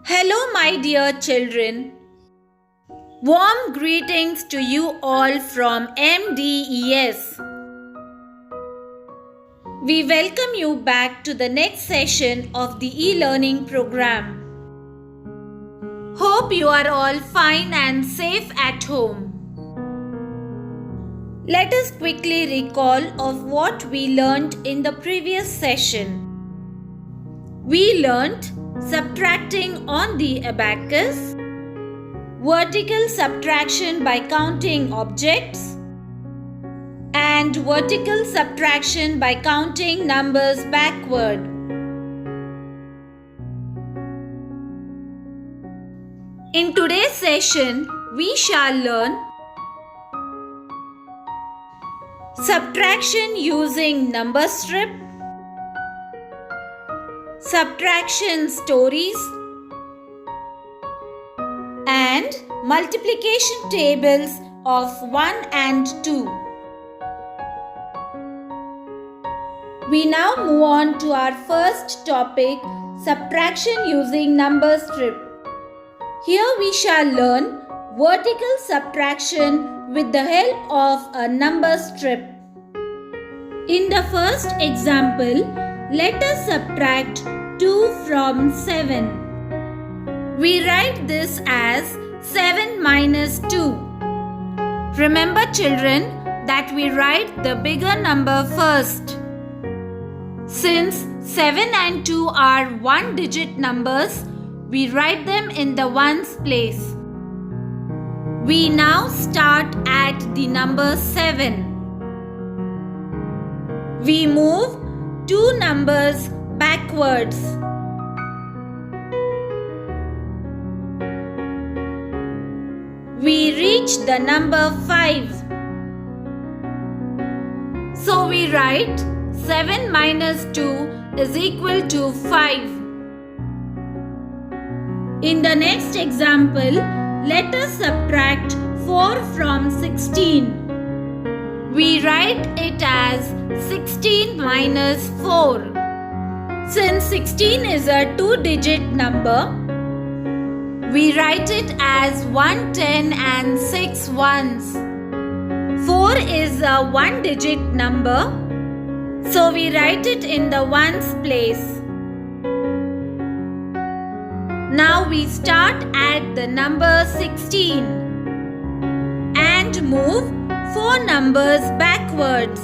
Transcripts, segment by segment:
Hello, my dear children. Warm greetings to you all from MDES. We welcome you back to the next session of the e-learning program. Hope you are all fine and safe at home. Let us quickly recall of what we learnt in the previous session. We learnt subtracting on the abacus, vertical subtraction by counting objects, and vertical subtraction by counting numbers backward. In today's session, we shall learn subtraction using number strip, subtraction stories, and multiplication tables of 1 and 2. We now move on to our first topic, subtraction using number strip. Here we shall learn vertical subtraction with the help of a number strip. In the first example, let us subtract 2 from 7. We write this as 7 minus 2. Remember children that we write the bigger number first. Since 7 and 2 are one-digit numbers, we write them in the ones place. We now start at the number 7. We move 2 numbers backwards. We reach the number 5. So we write 7 minus 2 is equal to 5. In the next example, let us subtract 4 from 16. We write it as 16 minus 4. Since 16 is a two-digit number, we write it as 1 10 and 6 ones. 4 is a one-digit number, so we write it in the ones place. Now we start at the number 16 and move 4 numbers backwards.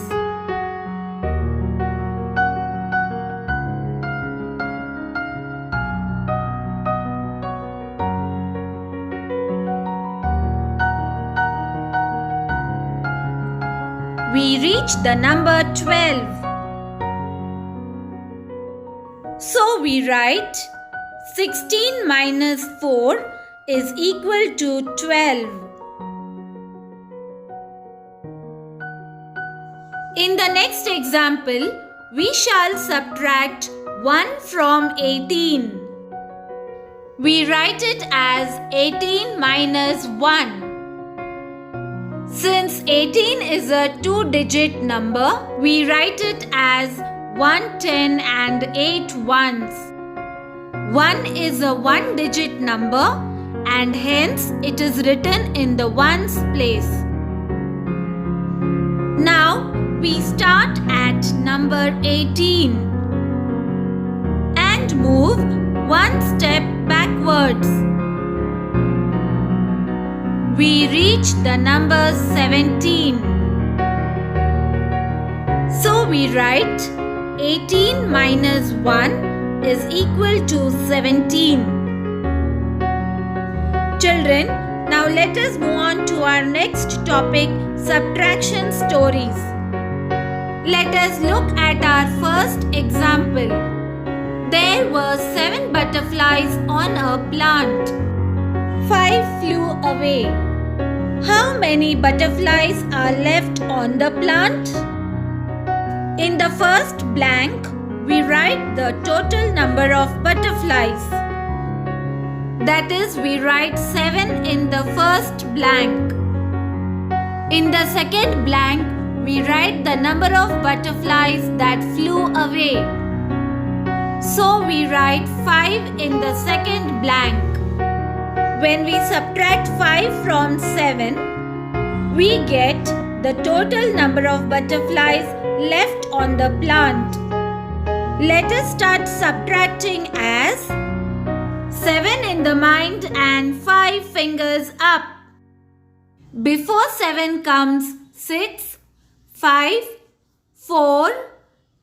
We reach the number 12. So we write 16 minus 4 is equal to 12. In the next example, we shall subtract 1 from 18. We write it as 18 minus 1. Since 18 is a two-digit number, we write it as 1 10 and 8 ones. 1 is a one-digit number and hence it is written in the ones place. Now we start at number 18 and move 1 step backwards. We reach the number 17. So we write 18 minus 1 is equal to 17. Children, now let us move on to our next topic, subtraction stories. Let us look at our first example. There were 7 butterflies on a plant. 5 flew away. How many butterflies are left on the plant? In the first blank, we write the total number of butterflies. That is, we write 7 in the first blank. In the second blank, we write the number of butterflies that flew away. So we write 5 in the second blank. When we subtract 5 from 7, we get the total number of butterflies left on the plant. Let us start subtracting as 7 in the mind and 5 fingers up. Before 7 comes 6, 5, 4,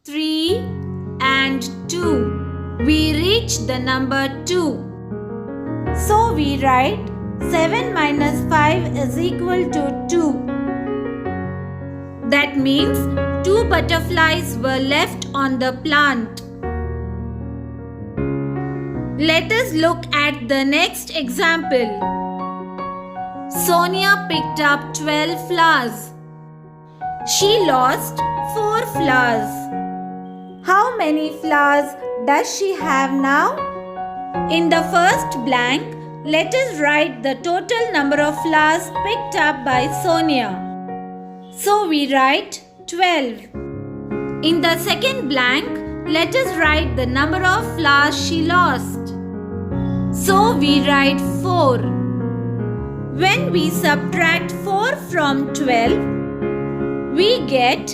3 and 2. We reach the number 2. So we write 7 minus 5 is equal to 2. That means 2 butterflies were left on the plant. Let us look at the next example. Sonia picked up 12 flowers. She lost 4 flowers. How many flowers does she have now? In the first blank, let us write the total number of flowers picked up by Sonia. So we write 12. In the second blank, let us write the number of flowers she lost. So we write 4. When we subtract 4 from 12, we get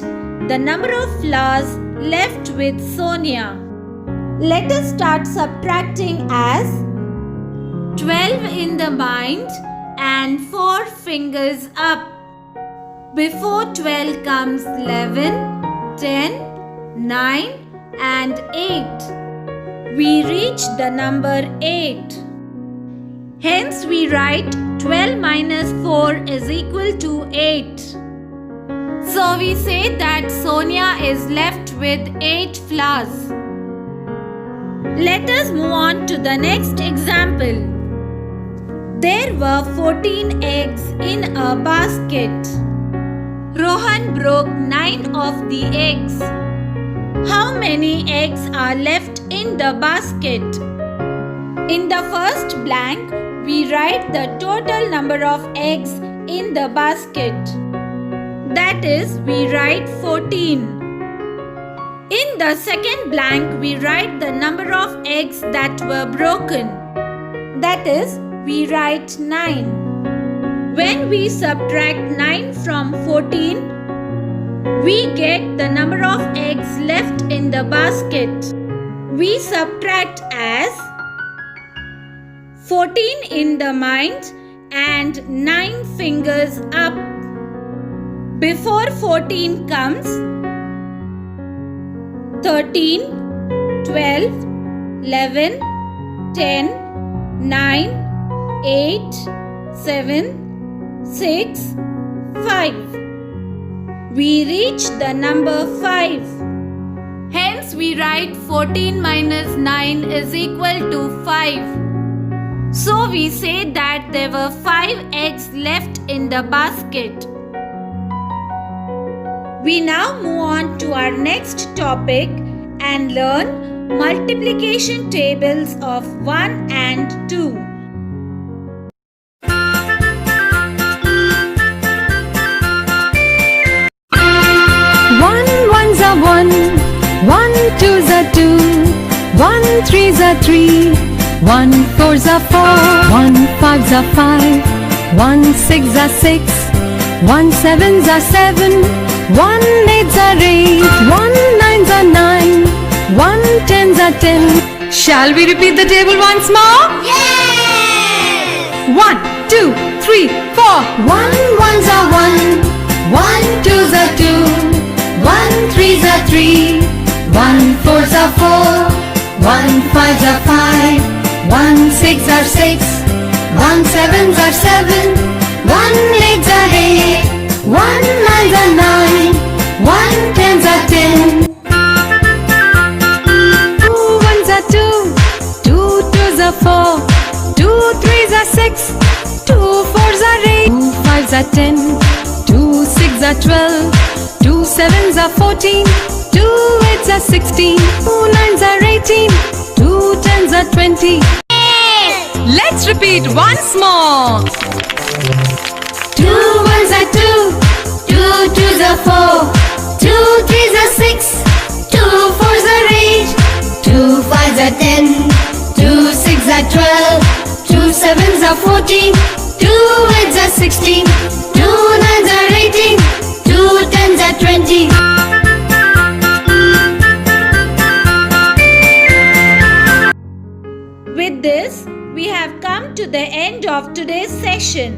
the number of flowers left with Sonia. Let us start subtracting as 12 in the mind and 4 fingers up. Before 12 comes 11, 10, 9 and 8. We reach the number 8. Hence we write 12 minus 4 is equal to 8. So we say that Sonia is left with 8 flowers. Let us move on to the next example. There were 14 eggs in a basket. Rohan broke 9 of the eggs. How many eggs are left in the basket? In the first blank, we write the total number of eggs in the basket. That is, we write 14. In the second blank, we write the number of eggs that were broken. That is, we write 9. When we subtract 9 from 14, we get the number of eggs left in the basket. We subtract as 14 in the mind and 9 fingers up. Before 14 comes 13, 12, 11, 10, 9, 8, 7, 6, 5. We reach the number 5. Hence we write 14 minus 9 is equal to 5. So we say that there were 5 eggs left in the basket. We now move on to our next topic and learn multiplication tables of 1 and 2. 1 ones are 1, 1 twos are 2, 1 threes are 3, 1 fours are 4, 1 fives are 5, 1 sixes are 6, 1 sevens are 7, 1 eights are 8, 1 nines are 9, 1 tens are 10. Shall we repeat the table once more? Yes! 1, 2, 3, 4. 1 ones are 1, 1 twos are 2, 1 threes are 3, 1 fours are 4, 1 fives are 5, 1 sixes are 6, 1 sevens are 7, 1 eights are 8, 1 nines are 9, 1 tens are 10. 2 ones are 2, 2 twos are 4, 2 threes are 6, 2 fours are 8, 2 fives are 10, 2 sixes are 12, 2 sevens are 14, 2 eights are 16, 2 nines are 18, 2 tens are 20. Let's repeat once more. 2 ones are 2, 2 twos are 4, 2 threes are 6, 2 fours are 8, 2 12. 2 sevens are 14. 2 eights are 16. 2 nines are 18. 2 tens are 20. With this, we have come to the end of today's session.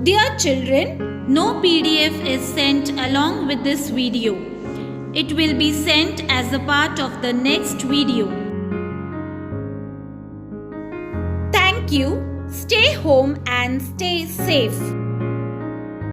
Dear children, no PDF is sent along with this video. It will be sent as a part of the next video. Thank you. Stay home and stay safe.